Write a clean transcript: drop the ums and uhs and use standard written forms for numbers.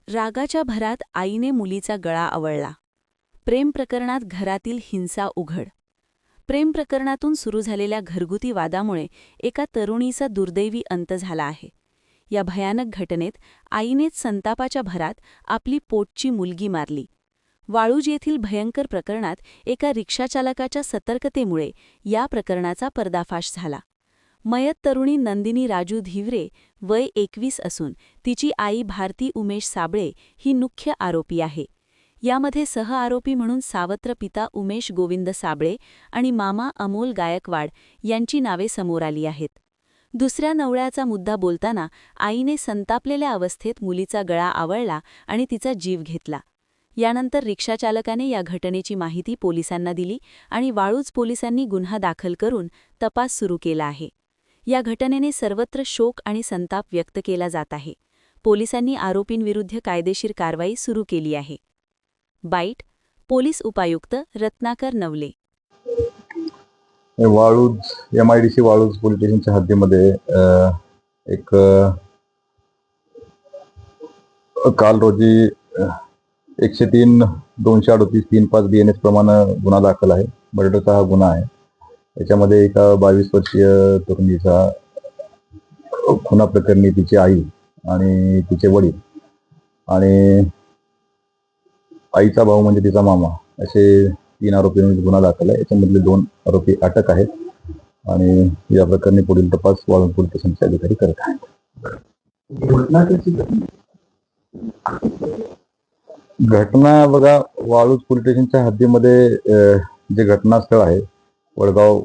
रागाच्या भरात आईने मुलीचा गळा आवळला. प्रेम प्रकरणात घरातील हिंसा उघड. प्रेम प्रकरणातून सुरू झालेल्या घरगुती वादामुळे एका तरुणीचा दुर्दैवी अंत झाला आहे. या भयानक घटनेत आईनेच संतापाच्या भरात आपली पोटची मुलगी मारली. वाळूज येथील भयंकर प्रकरणात एका रिक्षाचालकाच्या सतर्कतेमुळे या प्रकरणाचा पर्दाफाश झाला. मयत तरुणी नंदिनी राजू धिवरे वय 21 असून तिची आई भारती उमेश साबळे ही मुख्य आरोपी आहे. यामध्ये सहआरोपी म्हणून सावत्र पिता उमेश गोविंद साबळे आणि मामा अमोल गायकवाड यांची नावे समोर आली आहेत. दुसऱ्या नवऱ्याचा मुद्दा बोलताना आईने संतापलेल्या अवस्थेत मुलीचा गळा आवळला आणि तिचा जीव घेतला. यानंतर रिक्षाचालकाने या घटनेची माहिती पोलिसांना दिली आणि वाळूज पोलिसांनी गुन्हा दाखल करून तपास सुरू केला आहे. या घटनेने सर्वत्र शोक आणि संताप व्यक्त केला जात आहे. पोलिसांनी आरोपींविरुद्ध कायदेशीर कारवाई सुरू केली आहे. बाईट पोलीस उपायुक्त रत्नाकर नवले. वाळूज MIDC वाळूज पोलीस स्टेशनच्या हद्दीमध्ये एक काल रोजी 103-238-35 BNS प्रमाणे गुन्हा दाखल आहे. मर्डरचा हा गुन्हा आहे. याच्यामध्ये एका 22 वर्षीय तरुणीचा खुना प्रकरणी तिची आई आणि तिचे वडील आणि आईचा भाऊ म्हणजे तिचा मामा असे 3 आरोपींवर गुन्हा दाखल आहे. याच्यामधले 2 आरोपी अटक आहेत आणि या प्रकरणी पुढील तपास वाळूज पोलीस स्टेशनचे अधिकारी करत आहेत. घटना बघा, वाळूज पोलीस स्टेशनच्या हद्दीमध्ये जे घटनास्थळ आहे वडगाव